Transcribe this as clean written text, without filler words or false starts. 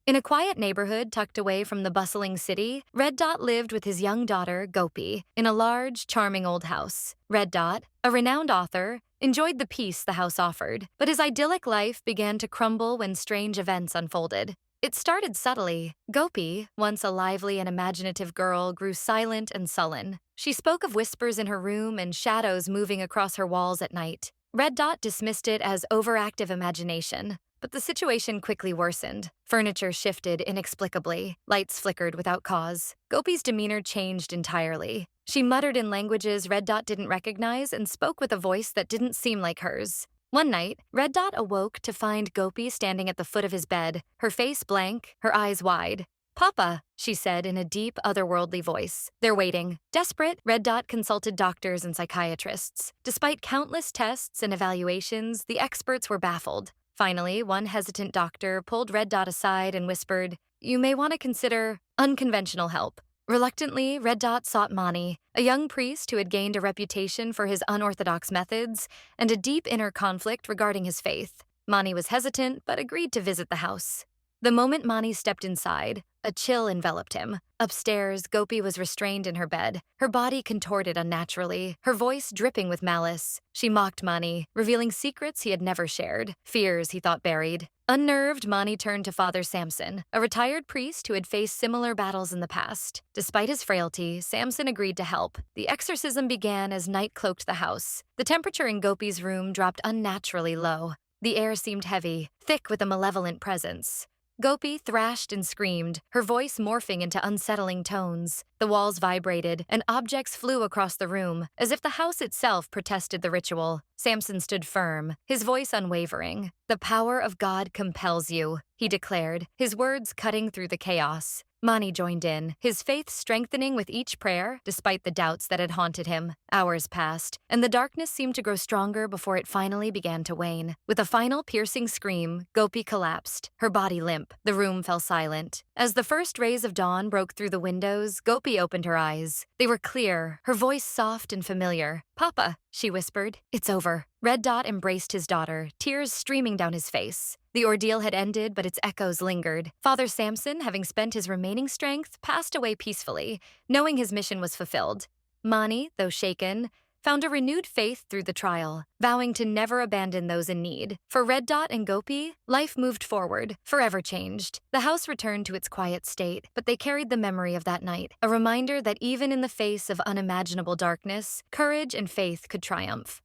In a quiet neighborhood tucked away from the bustling city, Red Dot lived with his young daughter, Gopi, in a large, charming old house. Red Dot, a renowned author, enjoyed the peace the house offered, but his idyllic life began to crumble when strange events unfolded. It started subtly. Gopi, once a lively and imaginative girl, grew silent and sullen. She spoke of whispers in her room and shadows moving across her walls at night. Red Dot dismissed it as overactive imagination. But the situation quickly worsened. Furniture shifted inexplicably. Lights flickered without cause. Gopi's demeanor changed entirely. She muttered in languages Red Dot didn't recognize and spoke with a voice that didn't seem like hers. One night, Red Dot awoke to find Gopi standing at the foot of his bed, her face blank, her eyes wide. "Papa," she said in a deep, otherworldly voice. "They're waiting." Desperate, Red Dot consulted doctors and psychiatrists. Despite countless tests and evaluations, the experts were baffled. Finally, one hesitant doctor pulled Red Dot aside and whispered, "You may want to consider unconventional help." Reluctantly, Red Dot sought Mani, a young priest who had gained a reputation for his unorthodox methods and a deep inner conflict regarding his faith. Mani was hesitant, but agreed to visit the house. The moment Mani stepped inside, a chill enveloped him. Upstairs, Gopi was restrained in her bed, her body contorted unnaturally, her voice dripping with malice. She mocked Mani, revealing secrets he had never shared, fears he thought buried. Unnerved, Mani turned to Father Samson, a retired priest who had faced similar battles in the past. Despite his frailty, Samson agreed to help. The exorcism began as night cloaked the house. The temperature in Gopi's room dropped unnaturally low. The air seemed heavy, thick with a malevolent presence. Gopi thrashed and screamed, her voice morphing into unsettling tones. The walls vibrated, and objects flew across the room, as if the house itself protested the ritual. Samson stood firm, his voice unwavering. "The power of God compels you," he declared, his words cutting through the chaos. Mani joined in, his faith strengthening with each prayer, despite the doubts that had haunted him. Hours passed, and the darkness seemed to grow stronger before it finally began to wane. With a final piercing scream, Gopi collapsed, her body limp. The room fell silent. As the first rays of dawn broke through the windows, Gopi opened her eyes. They were clear, her voice soft and familiar. "Papa," she whispered, "it's over." Red Dot embraced his daughter, tears streaming down his face. The ordeal had ended, but its echoes lingered. Father Samson, having spent his remaining strength, passed away peacefully, knowing his mission was fulfilled. Mani, though shaken, found a renewed faith through the trial, vowing to never abandon those in need. For Red Dot and Gopi, life moved forward, forever changed. The house returned to its quiet state, but they carried the memory of that night, a reminder that even in the face of unimaginable darkness, courage and faith could triumph.